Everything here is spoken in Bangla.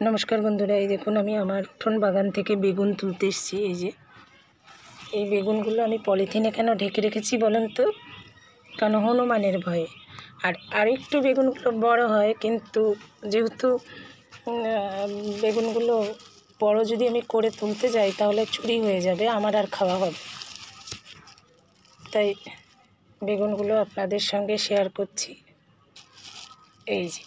নমস্কার বন্ধুরা, এই দেখুন আমি আমার উঠোন বাগান থেকে বেগুন তুলতে এসেছি। এই যে এই বেগুনগুলো আমি পলিথিনে কেন ঢেকে রেখেছি বলেন তো? কারণ হনুমানের ভয়ে। আর আরেকটু বেগুনগুলো বড় হয়, কিন্তু যেহেতু বেগুনগুলো বড় যদি আমি করে তুলতে যাই তাহলে চুরি হয়ে যাবে, আমার আর খাওয়া হবে। তাই বেগুনগুলো আপনাদের সঙ্গে শেয়ার করছি। এই যে